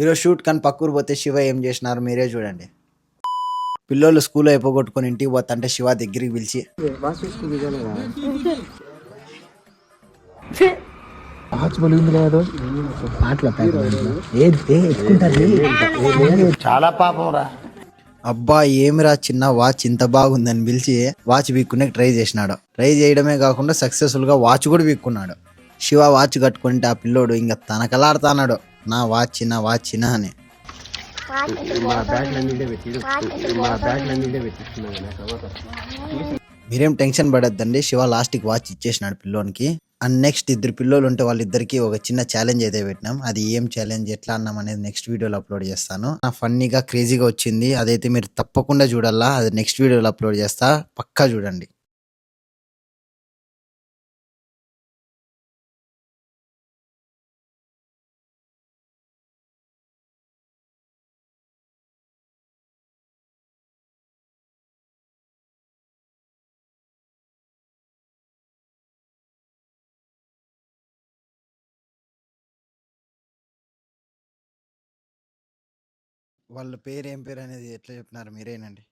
ఈరోజు షూట్ కానీ పక్కూరు పోతే శివ ఏం చేసినారు మీరే చూడండి. పిల్లోళ్ళు స్కూల్ అయిపోగొట్టుకొని ఇంటికి పోతుంటే శివ దగ్గరికి పిలిచి చాలా పాపం రా. అబ్బా ఏమిరా చిన్న వాచ్ ఇంత బాగుందని పిలిచి వాచ్ వీక్కునే ట్రై చేసినాడు. ట్రై చేయడమే కాకుండా సక్సెస్ఫుల్ గా వాచ్ కూడా వీక్కున్నాడు. శివ వాచ్ కట్టుకుంటే ఆ పిల్లోడు ఇంకా తనకలాడుతున్నాడు, నా వాచ్ నా వాచ్ నా అని. మీరేం టెన్షన్ పడద్దండి, శివ లాస్ట్కి వాచ్ ఇచ్చేసినాడు పిల్లోనికి. అండ్ నెక్స్ట్ ఇద్దరు పిల్లోలు ఉంటే వాళ్ళిద్దరికి ఒక చిన్న ఛాలెంజ్ అయితే పెట్టినాం. అది ఏం ఛాలెంజ్ ఎట్లా అన్నాం అనేది నెక్స్ట్ వీడియోలో అప్లోడ్ చేస్తాను. నా ఫన్నీగా క్రేజీగా వచ్చింది, అదైతే మీరు తప్పకుండా చూడాలా. అది నెక్స్ట్ వీడియోలో అప్లోడ్ చేస్తా, పక్కా చూడండి. వాళ్ళ పేరు ఏం పేరు అనేది ఎట్లా చెప్పినారు మీరేనండి.